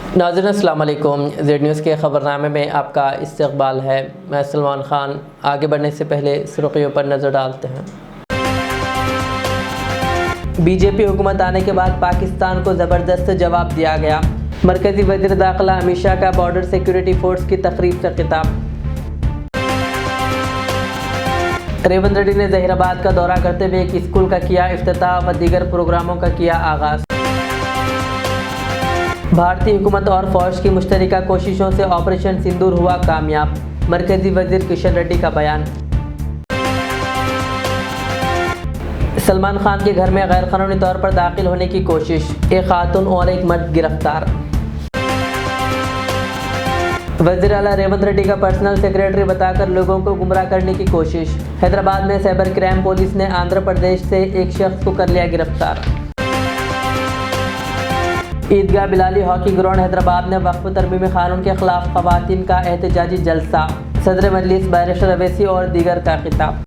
नाज़रीन अस्सलाम वालेकुम। ज़ेड न्यूज़ के ख़बरनामे में आपका इस्तक़बाल है। मैं सलमान ख़ान। आगे बढ़ने से पहले सुर्ख़ियों पर नज़र डालते हैं। बीजेपी हुकूमत आने के बाद पाकिस्तान को ज़बरदस्त जवाब दिया गया। मरकज़ी वज़ीर दाखिला अमित शाह का बॉर्डर सिक्योरिटी फोर्स की तकरीब से खिताब। रेवंत रेड्डी ने ज़हीराबाद का दौरा करते हुए एक स्कूल का किया इफ्तिताह व दीगर प्रोग्रामों का किया आगाज़। भारतीय हुकूमत और फ़ौज की मुश्तरका कोशिशों से ऑपरेशन सिंदूर हुआ कामयाब। मरकज़ी वज़ीर किशन रेड्डी का बयान। सलमान खान के घर में गैर कानूनी तौर पर दाखिल होने की कोशिश, एक खातून और एक मर्द गिरफ्तार। वज़ीर आला रेवंत रेड्डी का पर्सनल सेक्रेटरी बताकर लोगों को गुमराह करने की कोशिश। हैदराबाद में साइबर क्राइम पुलिस ने आंध्र प्रदेश से एक शख्स को कर लिया गिरफ्तार। ईदगाह बिलाली हॉकी ग्राउंड हैदराबाद में वक्फ तरमीमी कानून के खिलाफ खवातीन का एहतजाजी जलसा। सदर मजलिस बैरिस्टर अवैसी और दीगर का खिताब।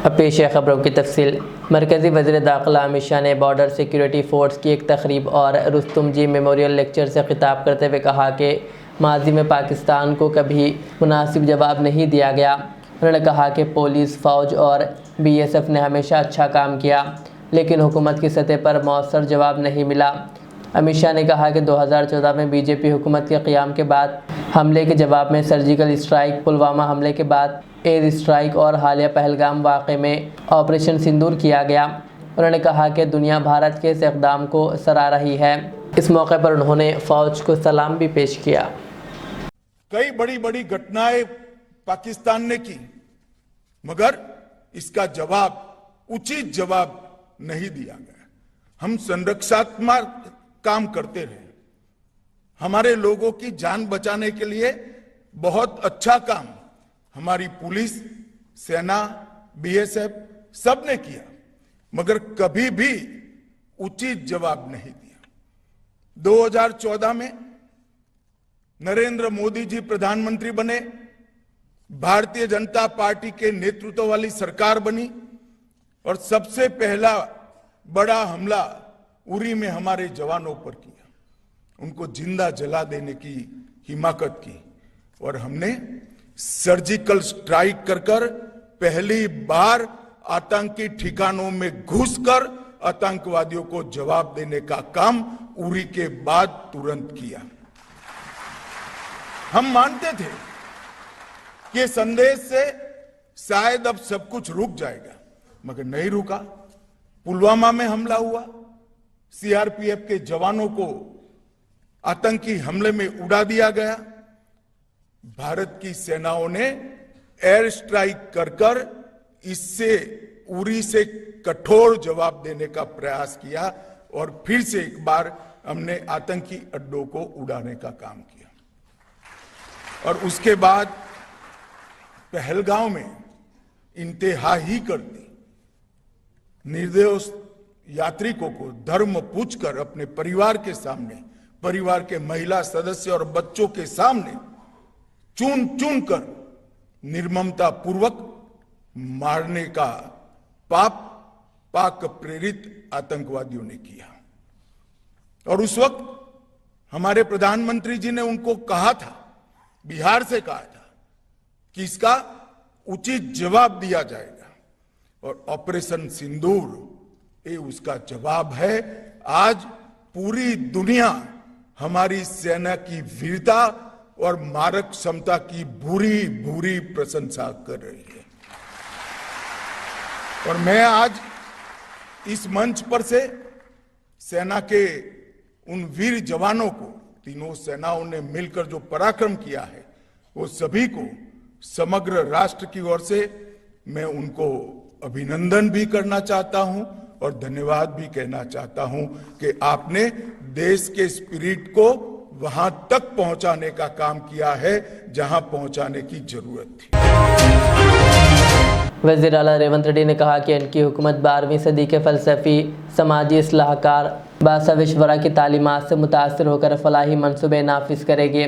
अब पेश है खबरों की तफसील। मरकज़ी वज़ीर दाखिला अमित शाह ने बॉर्डर सिक्योरिटी फोर्स की एक तकरीब और रुस्तुम जी मेमोरियल लेक्चर से खिताब करते हुए कहा कि माजी में पाकिस्तान को कभी मुनासिब जवाब नहीं दिया गया। उन्होंने कहा कि पुलिस, फ़ौज और BSF ने हमेशा अच्छा काम किया, लेकिन हुकूमत की सतह पर मौसर जवाब नहीं मिला। अमित शाह ने कहा कि 2014 में बीजेपी हुकूमत के क़याम के बाद हमले के जवाब में सर्जिकल स्ट्राइक, पुलवामा हमले के बाद एयर स्ट्राइक और हालिया पहलगाम वाक़े में ऑपरेशन सिंदूर किया गया। उन्होंने कहा कि दुनिया भारत के इस इक़दाम को सराह रही है। इस मौके पर उन्होंने फ़ौज को सलाम भी पेश किया। कई बड़ी बड़ी घटनाएं पाकिस्तान ने की, मगर इसका जवाब, उचित जवाब नहीं दिया गया। हम संरक्षात्मक काम करते रहे, हमारे लोगों की जान बचाने के लिए बहुत अच्छा काम हमारी पुलिस, सेना, BSF सब ने किया, मगर कभी भी उचित जवाब नहीं दिया। 2014 में नरेंद्र मोदी जी प्रधानमंत्री बने, भारतीय जनता पार्टी के नेतृत्व वाली सरकार बनी और सबसे पहला बड़ा हमला उरी में हमारे जवानों पर किया, उनको जिंदा जला देने की हिमाकत की और हमने सर्जिकल स्ट्राइक कर पहली बार आतंकी ठिकानों में घुसकर आतंकवादियों को जवाब देने का काम उरी के बाद तुरंत किया। हम मानते थे कि संदेश से शायद अब सब कुछ रुक जाएगा, मगर नहीं रुका। पुलवामा में हमला हुआ, CRPF के जवानों को आतंकी हमले में उड़ा दिया गया। भारत की सेनाओं ने एयर स्ट्राइक कर इससे उरी से कठोर जवाब देने का प्रयास किया और फिर से एक बार हमने आतंकी अड्डों को उड़ाने का काम किया और उसके बाद पहलगाम में इंतहा ही कर दी। निर्दोष यात्रिकों को धर्म पूछकर अपने परिवार के सामने, परिवार के महिला सदस्य और बच्चों के सामने चुन चुन कर निर्ममता पूर्वक मारने का पाप पाक प्रेरित आतंकवादियों ने किया। और उस वक्त हमारे प्रधानमंत्री जी ने उनको कहा था, बिहार से कहा था कि इसका उचित जवाब दिया जाएगा और ऑपरेशन सिंदूर ये उसका जवाब है। आज पूरी दुनिया हमारी सेना की वीरता और मारक क्षमता की भूरी भूरी प्रशंसा कर रही है और मैं आज इस मंच पर से सेना के उन वीर जवानों को, तीनों सेनाओं ने मिलकर जो पराक्रम किया है, वो सभी को समग्र राष्ट्र की ओर से मैं उनको अभिनंदन भी करना चाहता हूं और धन्यवाद भी कहना चाहता हूं कि आपने देश के स्पिरिट को वहां तक पहुंचाने का काम किया है जहां पहुंचाने की जरूरत थी। वज़ीर आला रेवंत रेड्डी ने कहा कि इनकी हुकूमत 12वीं सदी के फ़लसफ़ी, समाजी इस्लाहकार बादशाह विश्वरा की तालीमात से मुतासिर होकर फलाही मनसूबे नाफिज करेगी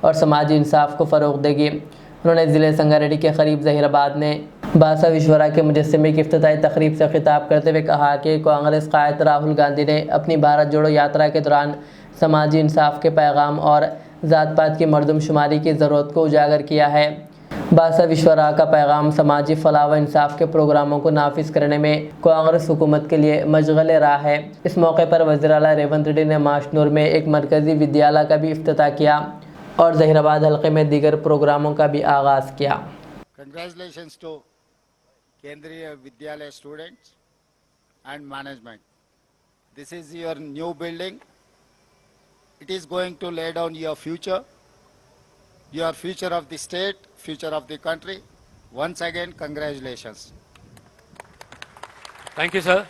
और समाजी इंसाफ को फ़रोग़ देगी। उन्होंने ज़िले संगारेड्डी के करीब ज़हीराबाद में बादशाह विश्वरा के मुजस्समे की इफ्तिताई तकरीब से खिताब करते हुए कहा कि कांग्रेस कायद राहुल गांधी ने अपनी भारत जोड़ो यात्रा के दौरान समाजी इंसाफ के पैगाम और ज़ात पात की मर्दमशुमारी की ज़रूरत को उजागर किया है। बासा विश्वरा का पैगाम समाजी फलाह व इंसाफ के प्रोग्रामों को नाफिज करने में कांग्रेस हुकूमत के लिए मशगल राह है। इस मौके पर वज़ीर आला रेवंत रेड्डी ने माशनूर में एक मरकज़ी विद्यालय का भी इफ्तिताह किया और ज़हीराबाद हल्के में दीगर प्रोग्रामों का भी आगाज़ किया। Congratulations to Kendriya Vidyalaya students and management. This is your new building. It is going to lay down your future of the state, future of the country. Once again, congratulations. Thank you, sir.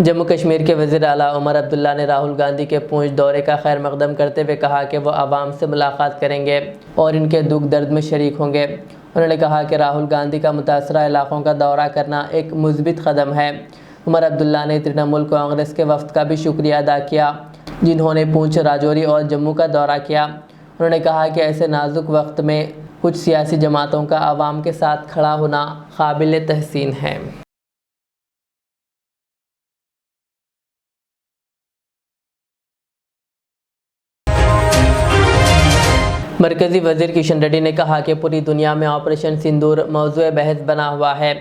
Jammu Kashmir के वज़ीर आला उमर अब्दुल्ला ने राहुल गांधी के पूंछ दौरे का खैर मकदम करते हुए कहा कि वो आवाम से मुलाकात करेंगे और इनके दुख दर्द में शरीक होंगे। उन्होंने कहा कि राहुल गांधी का मुतासरा इलाक़ों का दौरा करना एक मुस्बित कदम है। उमर अब्दुल्ला ने तृणमूल कांग्रेस के वफ़द का भी शुक्रिया अदा किया जिन्होंने पूंछ, राजौरी और जम्मू का दौरा किया। उन्होंने कहा कि ऐसे नाजुक वक्त में कुछ सियासी जमातों का आवाम के साथ खड़ा होना काबिल तहसीन है। मरकज़ी वज़ीर किशन रेड्डी ने कहा कि पूरी दुनिया में ऑपरेशन सिंदूर मौज़ूए बहस बना हुआ है।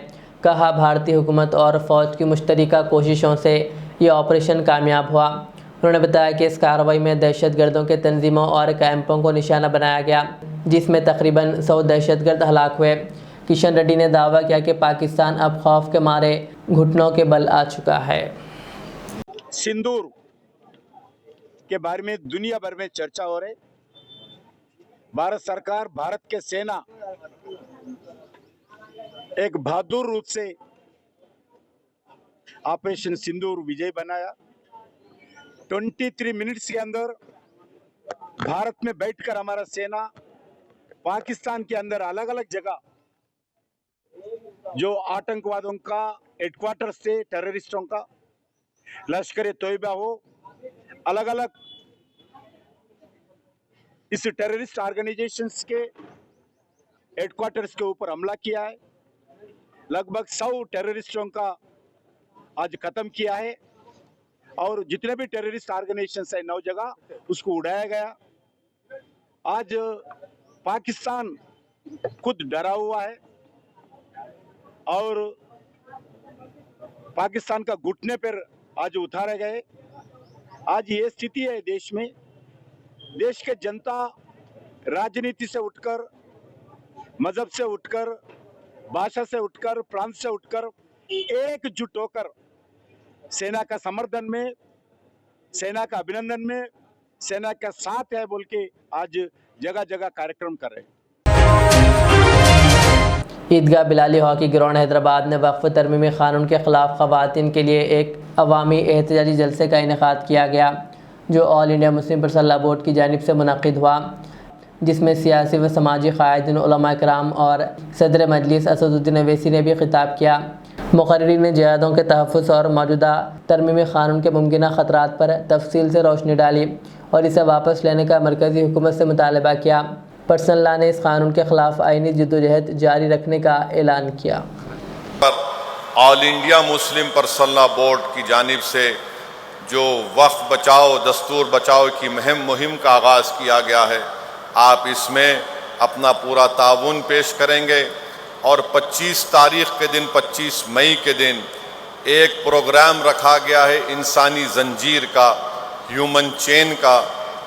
कहा, भारतीय हुकूमत और फ़ौज की मुश्तरका कोशिशों से ये ऑपरेशन कामयाब हुआ। उन्होंने बताया कि इस कार्रवाई में दहशतगर्दों के तंजीमों और कैंपों को निशाना बनाया गया जिसमें तकरीबन 100 दहशतगर्द हलाक हुए। किशन रेड्डी ने दावा किया कि पाकिस्तान अब खौफ के मारे घुटनों के बल आ चुका है। सिंदूर के बारे में दुनिया भर में चर्चा हो रही। भारत सरकार, भारत के सेना एक बहादुर रूप से ऑपरेशन सिंदूर विजय बनाया। 23 मिनट्स के अंदर भारत में बैठकर हमारा सेना पाकिस्तान के अंदर अलग अलग जगह जो आतंकवादियों का हेडक्वार्टर से टेररिस्टों का लश्कर तोयबा हो, अलग अलग इस टेररिस्ट ऑर्गेनाइजेशंस के हेडक्वार्टर्स के ऊपर हमला किया है। लगभग 100 टेररिस्टों का आज खत्म किया है और जितने भी टेररिस्ट ऑर्गेनाइजेशंस है 9 जगह उसको उड़ाया गया। आज पाकिस्तान खुद डरा हुआ है और पाकिस्तान का घुटने पर आज उतारे गए। आज ये स्थिति है देश में। देश के जनता राजनीति से उठकर, मजहब से उठकर, भाषा से उठकर, प्रांत से उठकर एकजुट होकर सेना का समर्थन में, सेना का अभिनंदन में, सेना का साथ है बोल के आज जगह जगह कार्यक्रम कर रहे हैं। ईदगाह बिलाली हॉकी ग्राउंड हैदराबाद ने वक्फ तरमीमी क़ानून के ख़िलाफ़ ख़वातीन के लिए एक अवामी एहतजाजी जलसे का इनेकाद किया गया जो all India Muslim personal board की जानिब से मुनक़िद हुआ, जिसमें सियासी व समाजी क़ायदीन, उलमा इकराम और सदर मजलिस असदुद्दीन अवैसी ने भी खिताब किया। मुक़र्रिरीन ने जिहादों के तहफ़्फ़ुज़ और मौजूदा तरमीमी क़ानून के मुमकिना ख़तरात पर तफसील से रोशनी डाली और इसे वापस लेने का मरकज़ी हुकूमत से मुतालबा किया। पर्सनल लॉ ने इस कानून के ख़िलाफ़ आईनी जद्दोजहद जारी रखने का ऐलान किया। All India Muslim personal law board की जानिब से जो वक्फ बचाओ, दस्तूर बचाओ की मुहिम का आगाज़ किया गया है, आप इसमें अपना पूरा ताउन पेश करेंगे और 25 तारीख़ के दिन, 25 मई के दिन एक प्रोग्राम रखा गया है इंसानी जंजीर का, ह्यूमन चेन का।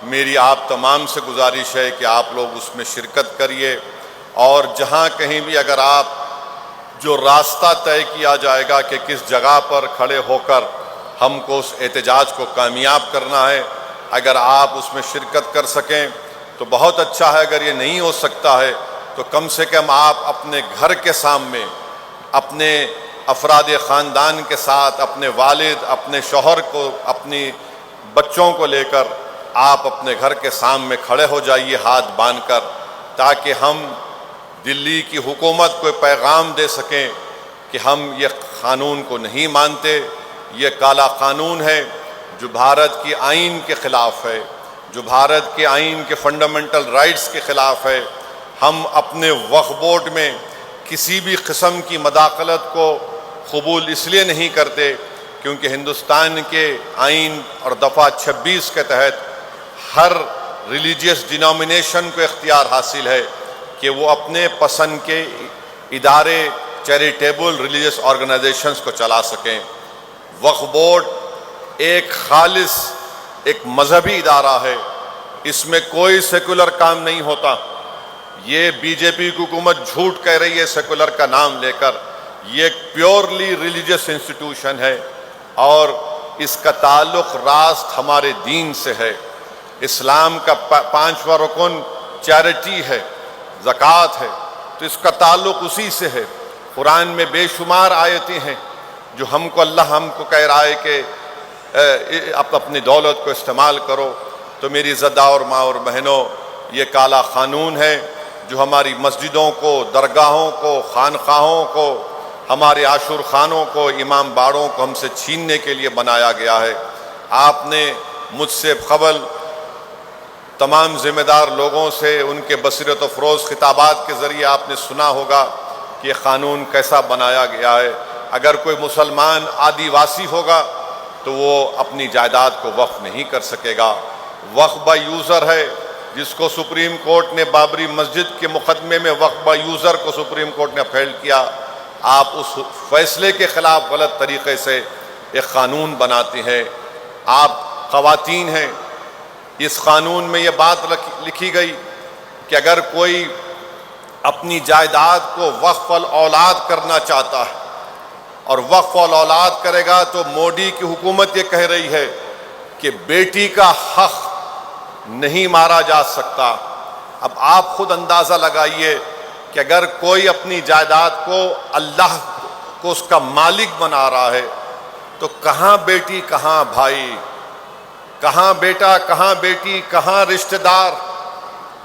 मेरी आप तमाम से गुजारिश है कि आप लोग उसमें शिरकत करिए और जहाँ कहीं भी अगर आप जो रास्ता तय किया जाएगा कि किस जगह पर खड़े होकर हमको उस एहतजाज को कामयाब करना है, अगर आप उसमें शिरकत कर सकें तो बहुत अच्छा है। अगर ये नहीं हो सकता है तो कम से कम आप अपने घर के सामने अपने अफराद ख़ानदान के साथ, अपने वालिद, अपने शौहर को, अपनी बच्चों को लेकर आप अपने घर के सामने खड़े हो जाइए हाथ बांधकर, ताकि हम दिल्ली की हुकूमत को पैगाम दे सकें कि हम ये क़ानून को नहीं मानते। ये काला कानून है जो भारत की आइन के ख़िलाफ़ है, जो भारत के आइन के फंडामेंटल राइट्स के ख़िलाफ़ है। हम अपने वक्फ बोर्ड में किसी भी किस्म की मदाखलत को कबूल इसलिए नहीं करते क्योंकि हिंदुस्तान के आइन और दफ़ा 26 के तहत हर रिलीजियस डिनोमिनेशन को इख्तियार हासिल है कि वो अपने पसंद के इदारे चैरिटेबल रिलीजियस ऑर्गेनाइजेशंस को चला सकें। वक्फ बोर्ड एक खालिस एक मजहबी इदारा है, इसमें कोई सेकुलर काम नहीं होता। ये बीजेपी की हुकूमत झूठ कह रही है सेकुलर का नाम लेकर, ये एक प्योरली रिलीजियस इंस्टीट्यूशन है और इसका ताल्लुक़ रास्त हमारे दीन से है। इस्लाम का 5वां रुकन चैरिटी है, ज़कात है, तो इसका ताल्लुक़ उसी से है। कुरान में बेशुमार आयतें हैं जो अल्लाह हमको कह रहा है कि अपनी दौलत को इस्तेमाल करो। तो मेरी ज़दा और माँ और बहनों, ये काला क़ानून है जो हमारी मस्जिदों को, दरगाहों को, खानखाहों को, हमारे आशुर खानों को, इमाम बाड़ों को हमसे छीनने के लिए बनाया गया है। आपने मुझसे क़बल तमाम ज़िम्मेदार लोगों से उनके बसीरत फ़रोज़ खिताबात के ज़रिए आपने सुना होगा कि ये क़ानून कैसा बनाया गया है। अगर कोई मुसलमान आदिवासी होगा तो वो अपनी जायदाद को वक्फ नहीं कर सकेगा। वक्फ बाय यूज़र है, जिसको सुप्रीम कोर्ट ने बाबरी मस्जिद के मुकदमे में वक्फ बाय यूज़र को सुप्रीम कोर्ट ने फेल किया। आप उस फैसले के ख़िलाफ़ गलत तरीक़े से एक क़ानून बनाते हैं। आप ख़वातीन हैं, इस क़ानून में ये बात लिखी गई कि अगर कोई अपनी जायदाद को वक्फ अल औलाद करना चाहता है और वक्फ अल औलाद करेगा तो मोदी की हुकूमत ये कह रही है कि बेटी का हक़ नहीं मारा जा सकता। अब आप खुद अंदाज़ा लगाइए कि अगर कोई अपनी जायदाद को अल्लाह को उसका मालिक बना रहा है तो कहाँ बेटी कहाँ भाई, कहाँ बेटा कहाँ बेटी, कहाँ रिश्तेदार।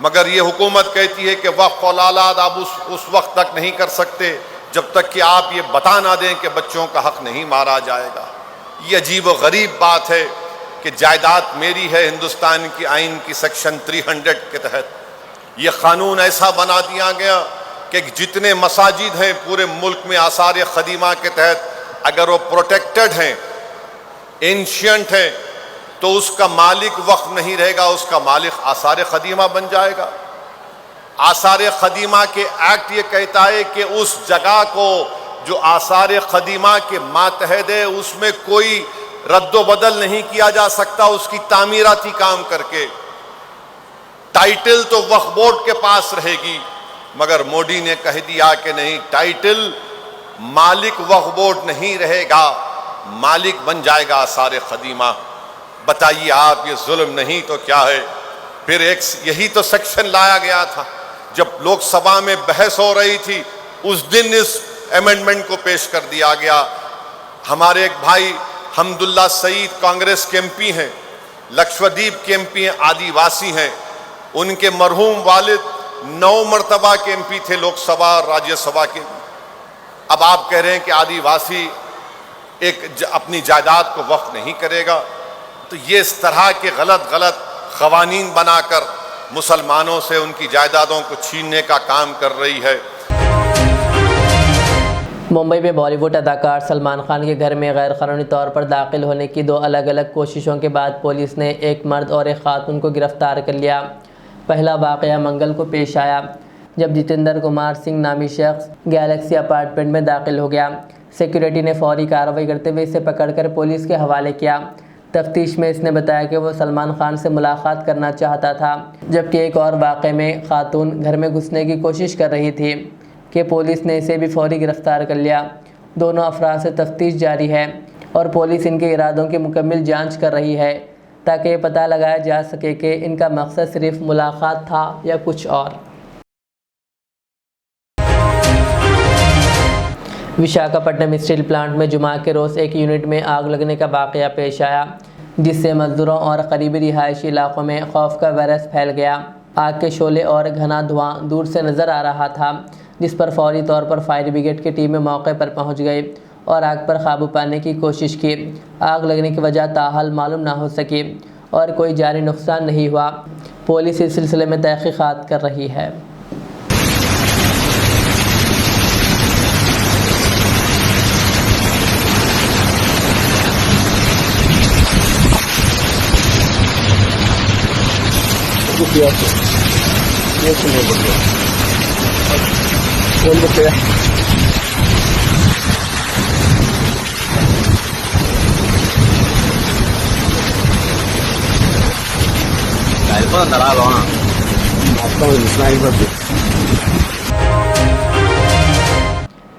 मगर ये हुकूमत कहती है कि वक्फ औलाद आप उस वक्त तक नहीं कर सकते जब तक कि आप ये बता ना दें कि बच्चों का हक़ नहीं मारा जाएगा। ये अजीब व गरीब बात है कि जायदाद मेरी है हिंदुस्तान की आइन की सेक्शन 300 के तहत। ये क़ानून ऐसा बना दिया गया कि जितने मसाजिद हैं पूरे मुल्क में आसार ख़दीमा के तहत, अगर वो प्रोटेक्टेड हैं, एंशियंट हैं, तो उसका मालिक वक्फ नहीं रहेगा, उसका मालिक आसार ख़दीमा बन जाएगा। आसार ख़दीमा के एक्ट ये कहता है कि उस जगह को जो आसार ख़दीमा के मातहत है उसमें कोई रद्दो बदल नहीं किया जा सकता उसकी तामीराती काम करके। टाइटल तो वक्फ बोर्ड के पास रहेगी, मगर मोदी ने कह दिया कि नहीं, टाइटल मालिक वक्फ बोर्ड नहीं रहेगा, मालिक बन जाएगा आसार ख़दीमा। बताइए आप, ये जुल्म नहीं तो क्या है। फिर एक यही तो सेक्शन लाया गया था जब लोकसभा में बहस हो रही थी, उस दिन इस अमेंडमेंट को पेश कर दिया गया। हमारे एक भाई हमदुल्ला सईद कांग्रेस के एमपी हैं, लक्षद्वीप के एमपी हैं, आदिवासी हैं। उनके मरहूम वालिद 9 मरतबा के एमपी थे लोकसभा और राज्यसभा के। अब आप कह रहे हैं कि आदिवासी अपनी जायदाद को वक्फ नहीं करेगा। तो ये इस तरह के गलत क़वानीन बनाकर मुसलमानों से उनकी जायदादों को छीनने का काम कर रही है। मुंबई में बॉलीवुड अदाकार सलमान खान के घर में गैर कानूनी तौर पर दाखिल होने की 2 अलग अलग कोशिशों के बाद पुलिस ने एक मर्द और एक खातून को गिरफ्तार कर लिया। पहला वाक़या मंगल को पेश आया जब जितेंद्र कुमार सिंह नामी शख्स गैलेक्सी अपार्टमेंट में दाखिल हो गया। सिक्योरिटी ने फौरी कार्रवाई करते हुए इसे पकड़कर पुलिस के हवाले किया। तफ्तीश में इसने बताया कि वो सलमान खान से मुलाकात करना चाहता था, जबकि एक और वाक़े में खातून घर में घुसने की कोशिश कर रही थी कि पुलिस ने इसे भी फौरी गिरफ्तार कर लिया। दोनों अफराद से तफ्तीश जारी है और पुलिस इनके इरादों की मुकम्मल जांच कर रही है ताकि ये पता लगाया जा सके कि इनका मकसद सिर्फ मुलाकात था या कुछ और। विशाखापट्टनम स्टील प्लांट में जुमा के रोज़ एक यूनिट में आग लगने का वाक़या पेश आया, जिससे मजदूरों और करीबी रिहायशी इलाकों में खौफ का वायरस फैल गया। आग के शोले और घना धुआं दूर से नज़र आ रहा था, जिस पर फौरी तौर पर फायर ब्रिगेड की टीमें मौके पर पहुंच गई और आग पर काबू पाने की कोशिश की। आग लगने की वजह ताहाल मालूम ना हो सकी और कोई जानी नुकसान नहीं हुआ। पुलिस इस सिलसिले में तहकीकात कर रही है।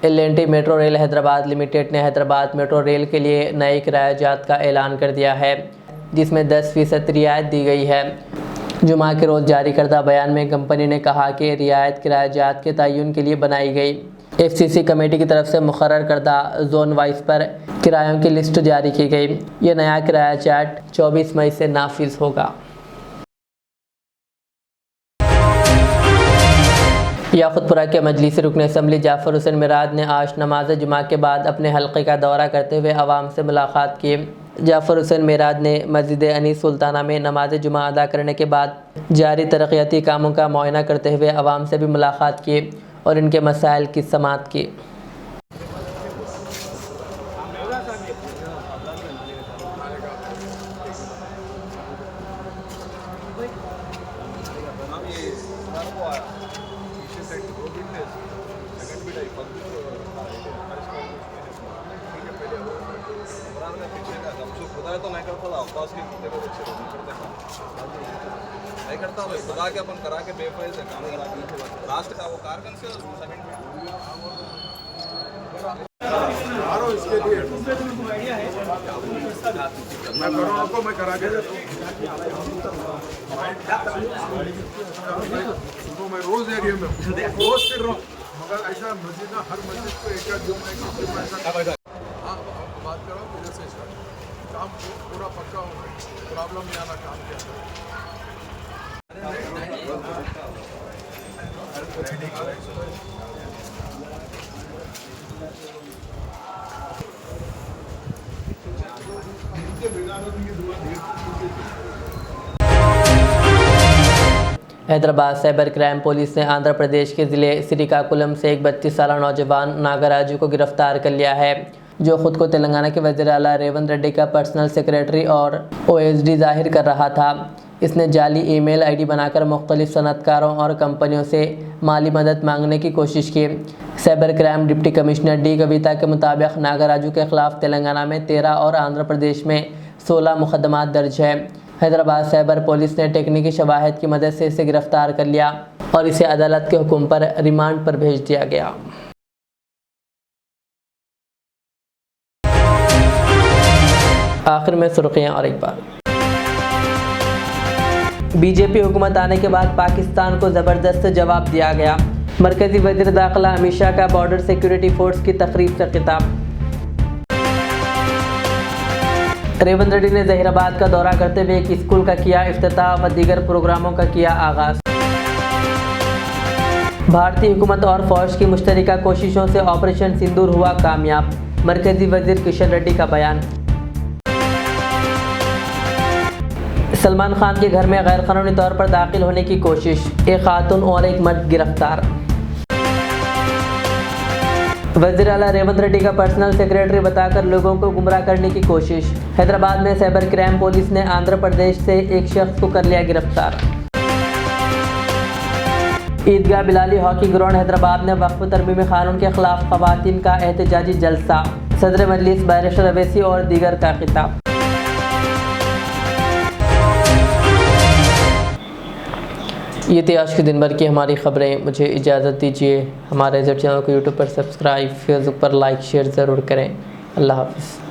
L&T metro rail Hyderabad limited ने हैदराबाद मेट्रो रेल के लिए नए किरायाजात का ऐलान कर दिया है, जिसमें 10% रियायत दी गई है। जुमा के रोज़ जारी करदा बयान में कंपनी ने कहा कि रियायत किरायाजात के तयन के लिए बनाई गई। FCC कमेटी की तरफ से मुकर्रर करदा जोन वाइज पर किरायों की लिस्ट जारी की गई। ये नया किराया चार्ट 24 मई से नाफिज होगा। याकुतपुरा के मजलिसी रुकन असम्बली जाफर हुसैन मिराद ने आज नमाज जुमा के बाद अपने हल्के का दौरा करते हुए आवाम से मुलाकात की। जाफर हुसैन मिराद ने मस्जिद अनीस सुल्ताना में नमाज जुमा अदा करने के बाद जारी तरक्याती कामों का मुआयना करते हुए आवाम से भी मुलाकात की और इनके मसाइल की समाअत की। नहीं करता भाई खुदा के अपन करा के बेफाइल से काम करा के लास्ट का वो कारगन से सेकंड मारो इसके लिए मैं करोड़ों को मैं करा के मैं रोज एरिया में रोज फिर रहा हूँ, मगर ऐसा मस्जिद ना हर मस्जिद को एक ऐसा बात करो फिर से काम पूरा पक्का होगा, प्रॉब्लम नहीं आना काम किया। हैदराबाद साइबर क्राइम पुलिस ने आंध्र प्रदेश के ज़िले श्रीकाकुलम से एक 32 साला नौजवान नागराजू को गिरफ्तार कर लिया है, जो खुद को तेलंगाना के वज़ीर आला रेवंत रेड्डी का पर्सनल सेक्रेटरी और OSD जाहिर कर रहा था। इसने जाली ईमेल आईडी बनाकर मुख्तलिफ सनतकारों और कंपनियों से माली मदद मांगने की कोशिश की। Cyber crime deputy commissioner D कविता के मुताबिक नागराजू के खिलाफ तेलंगाना में 13 और आंध्र प्रदेश में 16 मुकदमात दर्ज है। हैदराबाद साइबर पुलिस ने टेक्निकी शवाहिद की मदद से इसे गिरफ्तार कर लिया और इसे अदालत के हुक्म पर रिमांड पर भेज दिया गया। आखिर में सुर्खियां और एक बार। बीजेपी हुकूमत आने के बाद पाकिस्तान को ज़बरदस्त जवाब दिया गया। मरकजी वज़ीर दाखिला अमित शाह का बॉर्डर सिक्योरिटी फोर्स की तकरीब से खिताब। रेवंत रेड्डी ने जहीराबाद का दौरा करते हुए एक स्कूल का किया इफ्तिताह व दीगर प्रोग्रामों का किया आगाज़। भारतीय हुकूमत और फौज की मुश्तरका कोशिशों से ऑपरेशन सिंदूर हुआ कामयाब। मरकजी वज़ीर किशन रेड्डी का बयान। सलमान खान के घर में गैर कानूनी तौर पर दाखिल होने की कोशिश, एक खातून और एक मर्द गिरफ्तार। वज़ीर आला रेवंत रेड्डी का पर्सनल सेक्रेटरी बताकर लोगों को गुमराह करने की कोशिश। हैदराबाद में साइबर क्राइम पुलिस ने आंध्र प्रदेश से एक शख्स को कर लिया गिरफ्तार। ईदगाह बिलाली हॉकी ग्राउंड हैदराबाद में वक्फ तरमीमी कानून के खिलाफ खवातीन का एहतजाजी जलसा। सदर मजलिस बैरिस्टर अवैसी और दीगर का खिताब। ये थी आज के दिन भर की हमारी ख़बरें। मुझे इजाज़त दीजिए। हमारे चैनल को यूट्यूब पर सब्सक्राइब, फेसबुक पर लाइक शेयर ज़रूर करें। अल्लाह हाफ़िज़।